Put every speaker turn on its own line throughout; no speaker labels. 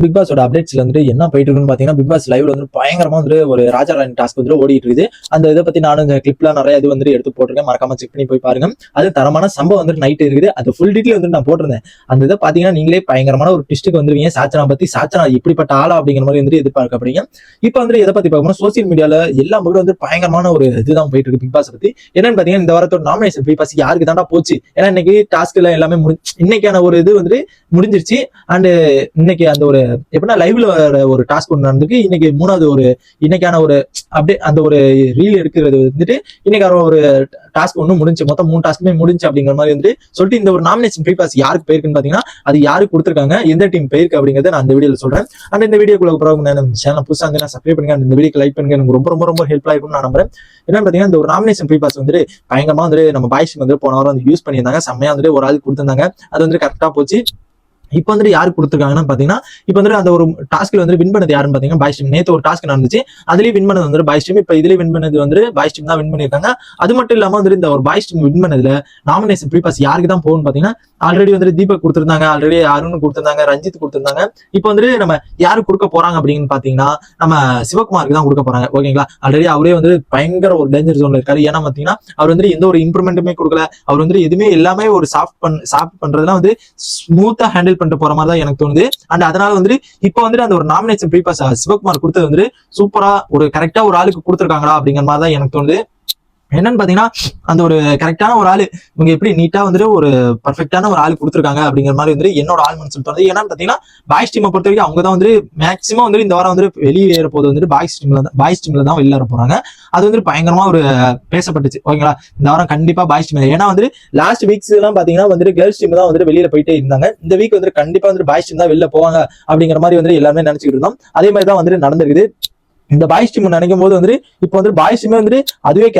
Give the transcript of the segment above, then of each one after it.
Big பாஸோட அப்டேட்ஸ்ல வந்து என்ன போயிட்டு இருக்குன்னு பாத்தீங்கன்னா, பிக் பாஸ் லைவ்ல வந்து பயங்கரமா வந்து ஒரு ராஜா ராணி டாஸ்க் வந்து ஓடிட்டு இருக்குது. அந்த இதை பத்தி நானும் இந்த கிளிப்ல நிறைய இது வந்து எடுத்து போட்டிருக்கேன். மறக்காம செக் பண்ணி போய் பாருங்க. அது தரமான சம்பவம் வந்து நைட் இருக்குது. அது ஃபுல் டீட்டெயில் வந்து நான் போட்டிருந்தேன். அந்த இதை பாத்தீங்கன்னா நீங்களே பயங்கரமான ஒரு ட்விஸ்ட்டுக்கு வந்துருவீங்க. சாச்சனா பத்தி சாச்சனா இப்படிப்பட்ட ஆளா அப்படிங்கிற மாதிரி வந்து எதிர்பார்க்கப்படுங்க. இப்ப வந்து எதை பத்தி பார்க்கணும், சோசியல் மீடியால எல்லா பக்கம் வந்து பயங்கரமான ஒரு இதுதான் போயிட்டு இருக்கு பிக் பாஸ் பத்தி. என்னன்னு பாத்தீங்கன்னா, இந்த வாரத்தோட நாமினேஷன் பிக் பாஸ் யாருக்கு தாண்டா போச்சு. ஏன்னா இன்னைக்கு டாஸ்க் எல்லாம் எல்லாமே இன்னைக்கான ஒரு இது வந்து முடிஞ்சிருச்சு. அண்ட் இன்னைக்கு அந்த ஒரு எப்படின்னா லைவ்ல ஒரு டாஸ்க் ஒன்று நடந்திருக்கு. இன்னைக்கு மூணாவது ஒரு இன்னைக்கான ஒரு அப்படியே அந்த ஒரு ரீல் எடுக்கிறது வந்துட்டு இன்னைக்கான ஒரு டாஸ்க் ஒன்று முடிஞ்சு, மொத்தம் 3 டாஸ்க்குமே முடிஞ்சு அப்படிங்கிற மாதிரி வந்து சொல்லிட்டு இந்த ஒரு நாமினேஷன் ஃப்ரீ பாஸ் யாருக்கு போயிருக்குன்னு பாத்தீங்கன்னா, அது யாருக்கு கொடுத்துருக்காங்க, எந்த டீம் போயிருக்கு அப்படிங்கறத நான் இந்த வீடியோல சொல்றேன். அண்ட் இந்த வீடியோக்குள்ள பிறகு சேனல் புதுசா வந்து சப்ஸ்கிரைப் பண்ணுங்க. இந்த வீடியோக்கு லைக் பண்ணுங்க. எனக்கு ரொம்ப ரொம்ப ரொம்ப ஹெல்ப்ஃபுல்லா இருக்கும்னு நான் நம்புறேன். என்னன்னு பாத்தீங்கன்னா, இந்த ஒரு நாமினேஷன் ஃப்ரீ பாஸ் வந்து பயங்கரமா வந்து நம்ம பாய்ஸ் வந்து போன வாரம் வந்து யூஸ் பண்ணியிருந்தாங்க. செம்மையா வந்து ஒரு ஆள் கொடுத்திருந்தாங்க. அது வந்து கரெக்டா போச்சு. இப்போ வந்து யாருக்கு கொடுத்துருக்காங்கன்னு பாத்தீங்கன்னா, இப்போ வந்து அந்த ஒரு டாஸ்க்ல வந்து வின் பண்ணது யாருன்னு பாத்தீங்கன்னா பாய்ஸ் டீம். நேத்து ஒரு டாஸ்க் நடந்துச்சு, அதுலயும் வின் பண்ணது வந்து பாய்ஸ் டீம். இப்போ இதுலயே வின் பண்ணது வந்து பாய்ஸ் டீம் தான் வின் பண்ணிருக்காங்க. அது மட்டும் இல்லாம வந்து இந்த ஒரு பாய்ஸ் டீம் வின் பண்ணதுல நாமினேஷன் ஃப்ரீ பாஸ் யாருக்கு தான் போகும்னு பாத்தீங்கன்னா, ஆல்ரெடி வந்து தீபக் கொடுத்திருந்தாங்க, ஆல்ரெடி அருண் கொடுத்திருந்தாங்க, ரஞ்சித் கொடுத்திருந்தாங்க. இப்போ வந்து நம்ம யாருக்கு கொடுக்க போறாங்க அப்படின்னு பாத்தீங்கன்னா, நம்ம சிவகுமாருக்கு தான் கொடுக்க போறாங்க. ஓகேங்களா, ஆல்ரெடி அவரே வந்து பயங்கர ஒரு டேஞ்சர் ஜோன்ல இருக்காரு. ஏன்னா பாத்தீங்கன்னா, அவர் வந்து எந்த ஒரு இம்ப்ரூவ்மெண்ட்டுமே கொடுக்கல. அவர் வந்து எதுவுமே எல்லாமே ஒரு சாஃப்ட் பண்றதுலாம் வந்து ஸ்மூத்தா ஹேண்டில் பண்ணிட்டு போற மாதிரி தான் எனக்கு தோணுது. அண்ட் அதனால வந்து இப்போ வந்து அந்த ஒரு நாமினேஷன் ஃப்ரீ பாஸ் சிவகுமார் கொடுத்தது வந்து சூப்பரா ஒரு கரெக்டா ஒரு ஆளுக்கு கொடுத்துருக்காங்களா அப்படிங்கிற மாதிரி தான் எனக்கு தோணுது. என்னன்னு பாத்தீங்கன்னா, அந்த ஒரு கரெக்டான ஒரு ஆளு இவங்க எப்படி நீட்டா வந்துட்டு ஒரு பர்ஃபெக்டான ஒரு ஆளு கொடுத்துருக்காங்க அப்படிங்கிற மாதிரி வந்து என்னோட ஆள் மனசு தோணுது. ஏன்னு பாத்தீங்கன்னா, பாய்ஸ் டீமை பொறுத்த வரைக்கும் அவங்க தான் வந்து மேக்சிமம் வந்து இந்த வாரம் வந்து வெளியேற போது வந்துட்டு பாய்ஸ் டீம்ல தான் வெளியேற போறாங்க. அது வந்து பயங்கரமா ஒரு பேசப்பட்டுச்சு. ஓகேங்களா, இந்த வாரம் கண்டிப்பா பாய்ஸ் டீம். ஏன்னா வந்து லாஸ்ட் வீக்ஸ் எல்லாம் பாத்தீங்கன்னா வந்து கேர்ள்ஸ் டீம் தான் வந்து வெளியில போயிட்டே இருந்தாங்க. இந்த வீக் வந்து கண்டிப்பா வந்து பாய்ஸ் டீம் தான் வெளில போவாங்க அப்படிங்கிற மாதிரி வந்து எல்லாருமே நினைச்சுக்கிட்டு இருந்தோம். அதே மாதிரி தான் வந்து நடந்திருக்குது. இந்த பாய்ஸ் டீம் நினைக்கும் போது வந்து இப்போ வந்து பாய்ஸ் டீமே வந்து அதுவே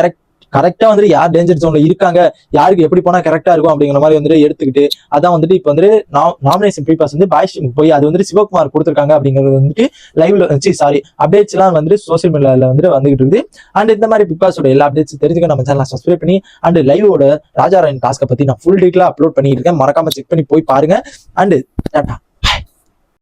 கரெக்டா வந்து யார் டேஞ்சர் ஜோன்ல இருக்காங்க, யாருக்கு எப்படி போனா கரெக்டா இருக்கும் அப்படிங்கிற மாதிரி வந்து எடுத்துக்கிட்டு அதான் வந்துட்டு இப்போ வந்து நாமினேஷன் ஃப்ரீ பாஸ் வந்து பாய்ஸ் டீமுக்கு போய் அது வந்து சிவகுமார் கொடுத்துருக்காங்க அப்படிங்கிறது வந்துட்டு லைவ்ல அப்டேட்ஸ் எல்லாம் வந்து சோசியல் மீடியால வந்து வந்துகிட்டு இருக்குது. அண்ட் இந்த மாதிரி பிக் பாஸோட எல்லா அப்டேட்ஸ் தெரிஞ்சுக்க நம்ம சேனல் சப்ஸ்கிரைப் பண்ணி அண்ட் லைவோட ராஜா ராணி டாஸ்கை பத்தி நான் ஃபுல் டீட்டெயிலா அப்லோட் பண்ணிட்டு இருக்கேன். மறக்காம செக் பண்ணி போய் பாருங்க. அண்ட் டாடா.